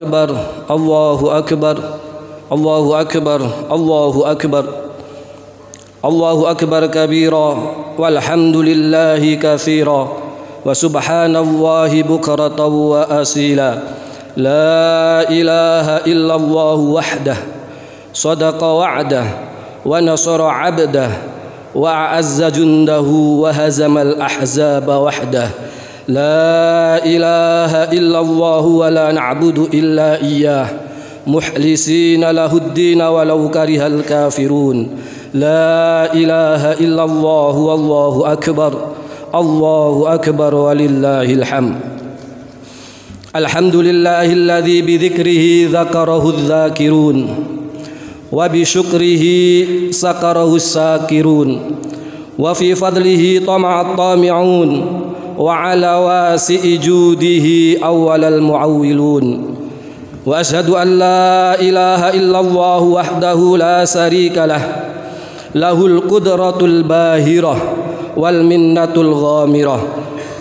أكبر الله أكبر الله أكبر الله أكبر الله أكبر كبيرا والحمد لله كثيرا وسبحان الله بكرة وأصيلا لا إله إلا الله وحده صدق وعده ونصر عبده وأعز جنده وهزم الأحزاب وحده لا إله إلا الله ولا نعبد إلا إياه محلسين له الدين ولو كره الكافرون لا إله إلا الله والله أكبر الله أكبر ولله الحمد الحمد لله الذي بذكره ذكره الذاكرون وبشكره سكره الساكرون وفي فضله طمع الطامعون وعلى واسع جوده أول المعولون وأشهد أن لا إله إلا الله وحده لا شريك له له القدرة الباهرة والمنة الغامرة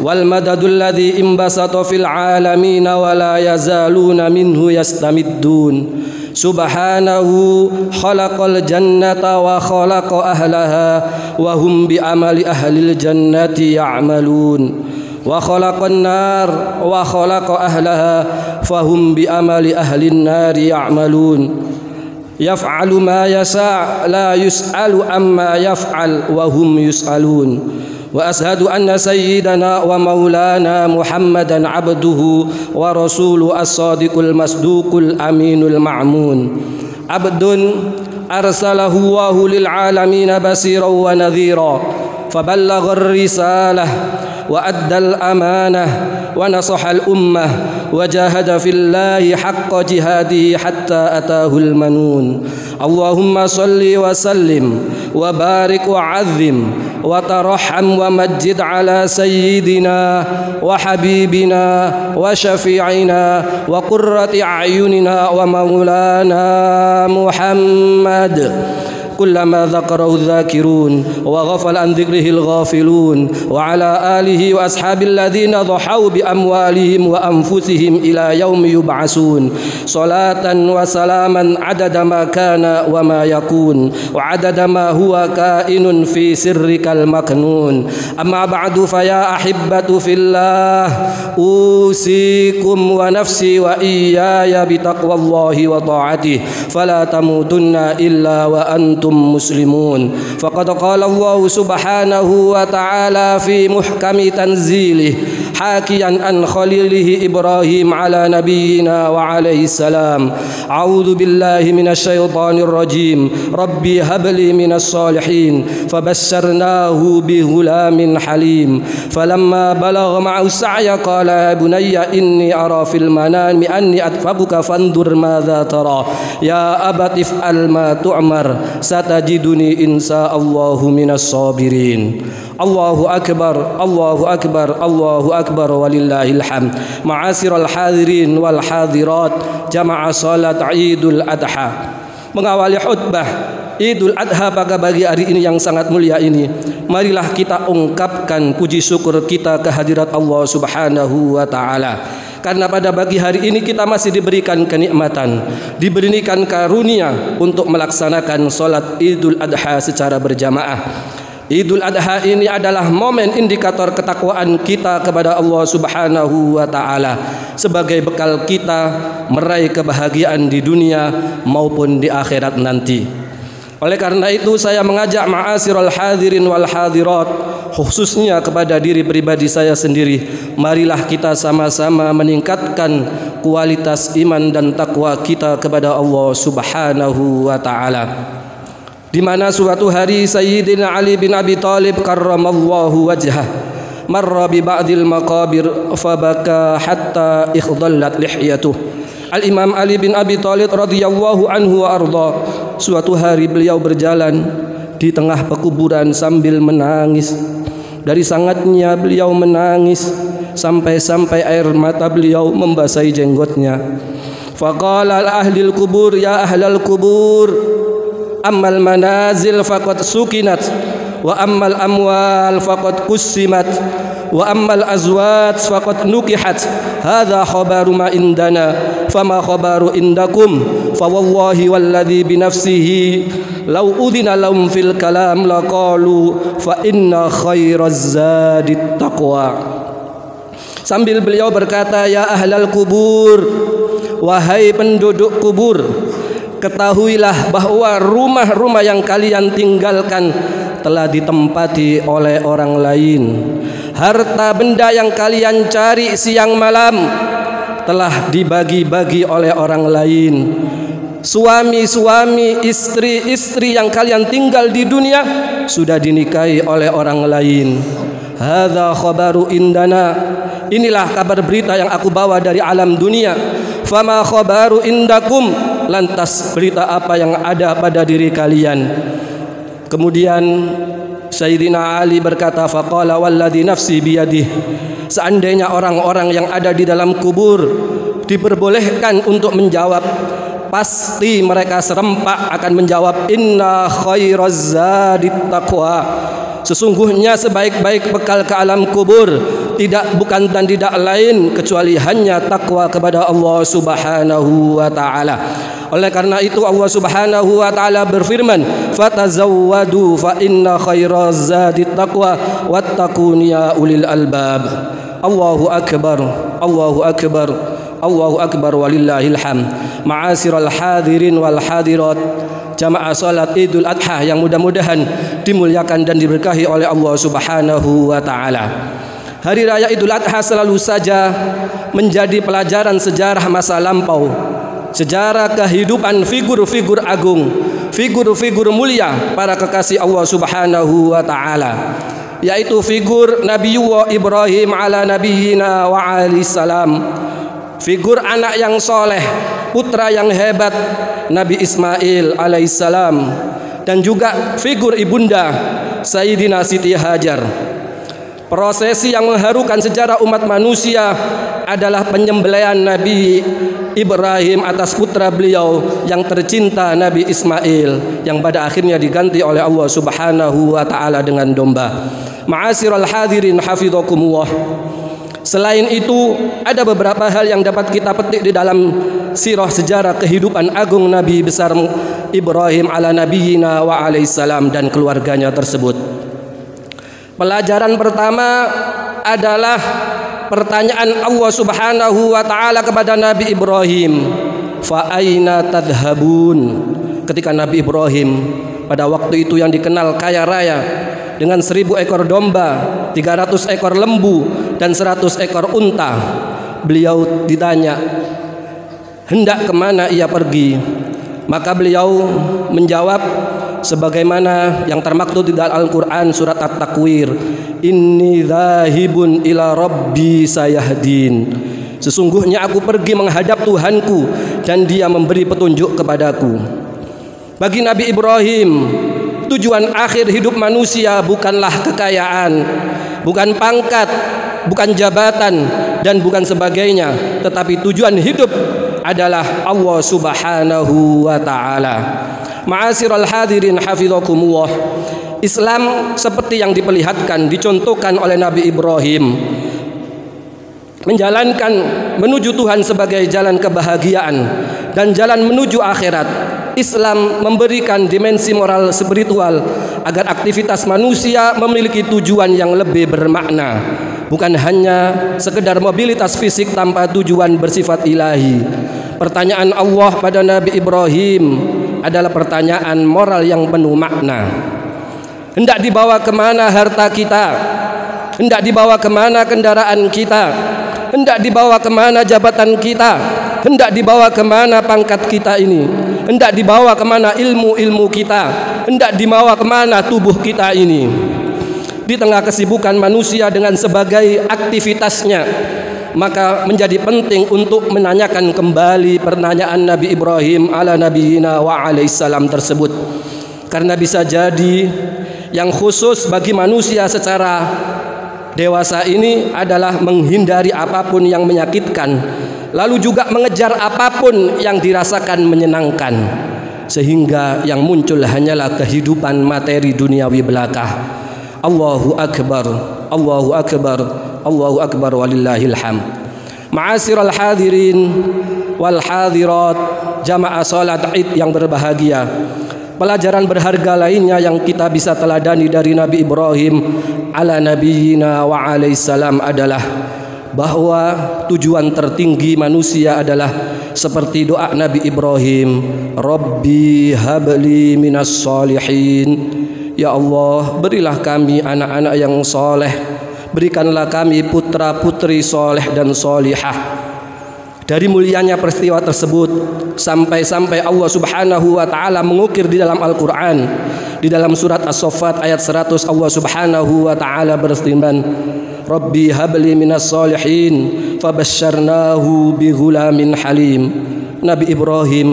والمدد الذي انبسط في العالمين ولا يزالون منه يستمدون سبحانه خلق الجنة وخلق أهلها وهم بأمل أهل الجنة يعملون وخلق النار وخلق أهلها فهم بأمل أهل النار يعملون يفعل ما يشاء لا يسأل عما يفعل وهم يسألون وأشهد أن سيدنا ومولانا محمدا عبده ورسوله الصادق المصدوق الأمين المعمون عبد أرسله الله للعالمين بشيرا ونذيرا فبلغ الرسالة وأدى الأمانة ونصح الأمة وجاهد في الله حق جهاده حتى أتاه المنون اللهم صل وسلم وبارك وعظم وترحم ومجد على سيدنا وحبيبنا وشفيعنا وقرة أعيننا ومولانا محمد كلما ذكره الذاكرون وغفل عن ذكره الغافلون وعلى آله وأصحاب الذين ضحوا بأموالهم وأنفسهم إلى يوم يبعثون صلاة وسلاما عدد ما كان وما يكون وعدد ما هو كائن في سرك المكنون أما بعد فيا أحبة في الله أوصيكم ونفسي وإياي بتقوى الله وطاعته فلا تموتن إلا وأنتم مسلمون فقد قال الله سبحانه وتعالى في محكم تنزيله حاكيا عن خليله إبراهيم على نبينا وعليه السلام أعوذ بالله من الشيطان الرجيم ربي هب لي من الصالحين فبشرناه بغلام حليم فلما بلغ معه السعي قال يا بني إني أرى في المنام أني أذبحك فانظر ماذا ترى يا أبت افعل ما تؤمر ستجدني إن شاء الله من الصابرين الله أكبر الله أكبر الله أكبر ولله الحمد معاشر الحاضرين والحاضرات جمع صلاة عيد الأضحى mengawali khutbah Idul Adha pada pagi hari ini yang sangat mulia ini, marilah kita ungkapkan puji syukur kita kehadirat Allah Subhanahu wa taala. Karena pada pagi hari ini kita masih diberikan kenikmatan, diberikan karunia untuk melaksanakan salat Idul Adha secara berjamaah. Idul Adha ini adalah momen indikator ketakwaan kita kepada Allah Subhanahu wa taala sebagai bekal kita meraih kebahagiaan di dunia maupun di akhirat nanti. Oleh karena itu saya mengajak ma'asyiral hadirin wal hadirat, khususnya kepada diri pribadi saya sendiri, marilah kita sama-sama meningkatkan kualitas iman dan takwa kita kepada Allah Subhanahu wa taala. Di mana suatu hari Sayyidina Ali bin Abi Thalib karramallahu wajhah marra bi ba'dil maqabir fabaka hatta ikhdallat lihyatuh. Al-Imam Ali bin Abi Thalib radhiyallahu anhu wa arda, suatu hari beliau berjalan di tengah pekuburan sambil menangis. Dari sangatnya beliau menangis sampai-sampai air mata beliau membasahi jenggotnya. Faqala al-ahlil kubur ya ahlal kubur ammal manazil faqad sukinat wa ammal amwal faqad qussimat wa ammal azwaj faqad nukihat hadza khabaru ma indana fama khabaru indakum fa wallahi walladzi bi nafsihi law udhina lahum fil kalam laqalu fa inna khairaz zadit taqwa. Sambil beliau berkata, ya ahlal kubur, wahai penduduk kubur, ketahuilah bahwa rumah-rumah yang kalian tinggalkan telah ditempati oleh orang lain. Harta benda yang kalian cari siang malam telah dibagi-bagi oleh orang lain. Suami-suami, istri-istri yang kalian tinggal di dunia sudah dinikahi oleh orang lain. Hadza khabaru indana, inilah kabar berita yang aku bawa dari alam dunia. Fama khabaru indakum, lantas berita apa yang ada pada diri kalian? Kemudian Sayyidina Ali berkata, faqala walladzi nafsi biyadihi, seandainya orang-orang yang ada di dalam kubur diperbolehkan untuk menjawab, pasti mereka serempak akan menjawab, inna khairaz zadit taqwa, sesungguhnya sebaik-baik bekal ke alam kubur bukan dan tidak lain kecuali hanya takwa kepada Allah Subhanahu wa taala. Oleh karena itu Allah Subhanahu wa taala berfirman, fatazawwadu fa inna khairaz zadit taqwa wattaqun ya ulil albab. Allahu akbar, Allahu akbar, Allahu akbar walillahil hamd. Ma'asyiral hadirin wal hadirat, jamaah salat Idul Adha yang mudah-mudahan dimuliakan dan diberkahi oleh Allah Subhanahu wa taala. Hari raya Idul Adha selalu saja menjadi pelajaran sejarah masa lampau, sejarah kehidupan figur-figur agung, figur-figur mulia para kekasih Allah Subhanahu wa taala, yaitu figur Nabiullah Ibrahim ala nabiyyina wa alaihi salam, figur anak yang soleh, putra yang hebat Nabi Ismail alaihissalam, dan juga figur ibunda Sayyidina Siti Hajar. Prosesi yang mengharukan sejarah umat manusia adalah penyembelihan Nabi Ibrahim atas putra beliau yang tercinta Nabi Ismail, yang pada akhirnya diganti oleh Allah Subhanahu wa taala dengan domba. Ma'asyiral hadirin hafizakumullah. Selain itu, ada beberapa hal yang dapat kita petik di dalam sirah sejarah kehidupan agung Nabi besar Ibrahim ala nabiyyina wa alaihi salam dan keluarganya tersebut. Pelajaran pertama adalah pertanyaan Allah Subhanahu wa taala kepada Nabi Ibrahim, fa aina tadhhabun? Ketika Nabi Ibrahim pada waktu itu yang dikenal kaya raya dengan 1000 ekor domba, 300 ekor lembu dan 100 ekor unta, beliau ditanya hendak kemana ia pergi, maka beliau menjawab sebagaimana yang termaktub di dalam Al-Quran surat At-Takwir, inni dzahibun ila rabbi sayahdin, sesungguhnya aku pergi menghadap Tuhanku dan dia memberi petunjuk kepadaku. Bagi Nabi Ibrahim, tujuan akhir hidup manusia bukanlah kekayaan, bukan pangkat, bukan jabatan, dan bukan sebagainya, tetapi tujuan hidup adalah Allah Subhanahu wa taala. Ma'asyiral hadirin hafizakumullah. Islam seperti yang diperlihatkan, dicontohkan oleh Nabi Ibrahim, menjalankan menuju Tuhan sebagai jalan kebahagiaan dan jalan menuju akhirat. Islam memberikan dimensi moral spiritual agar aktivitas manusia memiliki tujuan yang lebih bermakna, bukan hanya sekedar mobilitas fisik tanpa tujuan bersifat ilahi. Pertanyaan Allah pada Nabi Ibrahim adalah pertanyaan moral yang penuh makna. Hendak dibawa kemana harta kita? Hendak dibawa kemana kendaraan kita? Hendak dibawa kemana jabatan kita? Hendak dibawa kemana pangkat kita ini? Hendak dibawa kemana ilmu-ilmu kita? Hendak dibawa kemana tubuh kita ini? Di tengah kesibukan manusia dengan sebagai aktivitasnya, maka menjadi penting untuk menanyakan kembali pertanyaan Nabi Ibrahim ala nabiyyina wa alaihi salam tersebut, karena bisa jadi yang khusus bagi manusia secara dewasa ini adalah menghindari apapun yang menyakitkan, lalu juga mengejar apapun yang dirasakan menyenangkan, sehingga yang muncul hanyalah kehidupan materi duniawi belaka. Allahu akbar. Allahu akbar, Allahu akbar walillahil hamd. Ma'asyiral hadirin wal hadirat, jamaah salat Id yang berbahagia. Pelajaran berharga lainnya yang kita bisa teladani dari Nabi Ibrahim ala nabiyina wa alaihissalam adalah bahwa tujuan tertinggi manusia adalah seperti doa Nabi Ibrahim, Rabbi habli minas solihin. Ya Allah, berilah kami anak-anak yang soleh, berikanlah kami putra-putri soleh dan solihah. Dari mulianya peristiwa tersebut sampai-sampai Allah Subhanahu wa taala mengukir di dalam Al-Qur'an, di dalam surat As-Saffat ayat 100, Allah Subhanahu wa taala berfirman, Rabbi habli minas solihin fabasyarnahu bighulamin halim. Nabi Ibrahim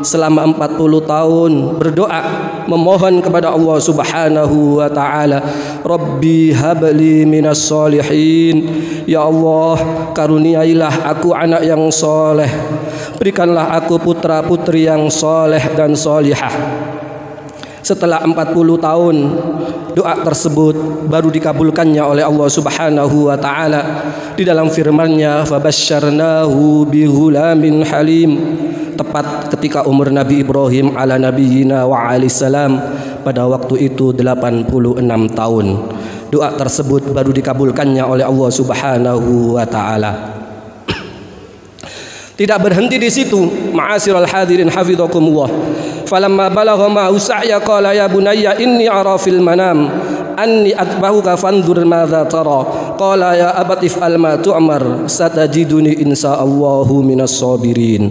selama 40 tahun berdoa memohon kepada Allah Subhanahu wa taala, Rabbi habli minas solihin. Ya Allah, karuniailah aku anak yang soleh, berikanlah aku putra putri yang soleh dan solihah. Setelah 40 tahun doa tersebut baru dikabulkannya oleh Allah Subhanahu wa taala di dalam firman-Nya, fabasyarnahu bighulamin halim. Tepat ketika umur Nabi Ibrahim ala nabiyina wa alaihissalam pada waktu itu 86 tahun. Doa tersebut baru dikabulkannya oleh Allah Subhanahu wa taala. Tidak berhenti di situ, ma'asyiral hadirin hafizakumullah. Falamma balagha ma'u sa'ya qala ya bunayya inni ara fil manam anni atba'uka fanzur madza tara. Qala ya abati if'al ma tu'mar satajiduni insyaallahu minas sabirin.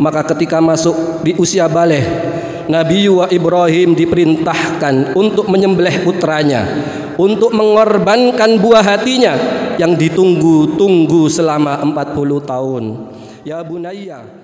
Maka ketika masuk di usia baligh, Nabi Ibrahim diperintahkan untuk menyembelih putranya, untuk mengorbankan buah hatinya yang ditunggu-tunggu selama 40 tahun. Ya bunayya